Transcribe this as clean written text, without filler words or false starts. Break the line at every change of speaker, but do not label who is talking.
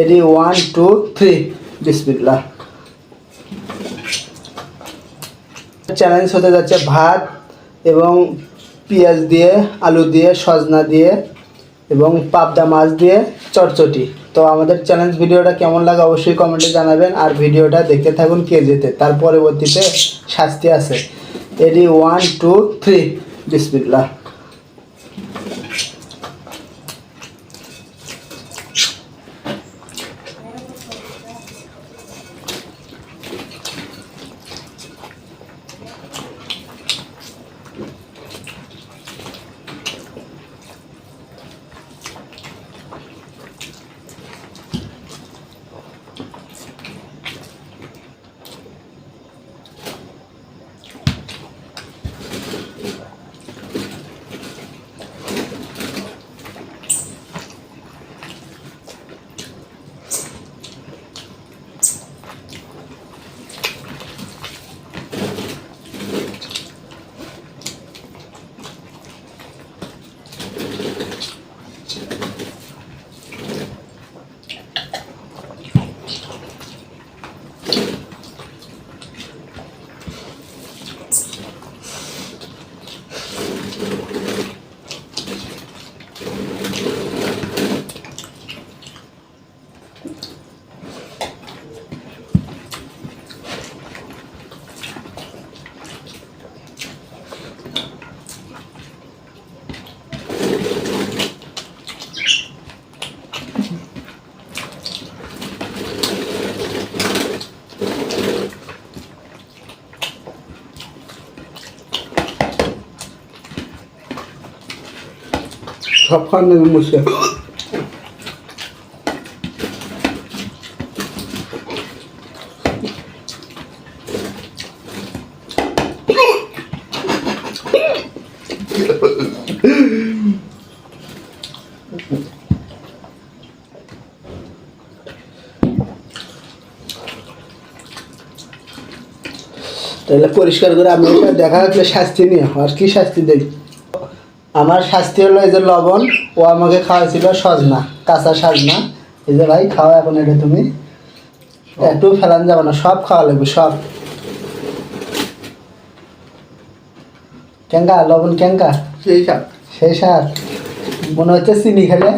Ready 1 2 3 বিসমিল্লাহ। Challenge হতে যাচ্ছে ভাত এবং পেঁয়াজ দিয়ে, আলু দিয়ে, সজনা দিয়ে এবং পাবদা মাছ দিয়ে চটচটি। তো আমাদের চ্যালেঞ্জ ভিডিওটা কেমন লাগে অবশ্যই কমেন্টে জানাবেন, আর ভিডিওটা দেখতে থাকুন কে যেতে, তার পরবর্তীতে শাস্তি আছে। রেডি 1 2 3 বিসমিল্লাহ। সব খান মুছে তাহলে পরিষ্কার করে আমি এটা দেখা যাচ্ছে শাস্তি নিয়ে আর কি শাস্তি দেই। আমার শাস্তি হলো এই যে লবণ, ও আমাকে খাওয়াইছিল সজনা, কাঁচা সজনা। এই যে ভাই খাওয়া, এখন এটা তুমি একটু ফেলান যাবে না, সব খাওয়া লাগবে সব। কেঙ্কা লবণ কেঙ্কা?
সেই সাথ
সেই স্বাদ মনে হচ্ছে চিনি খেলে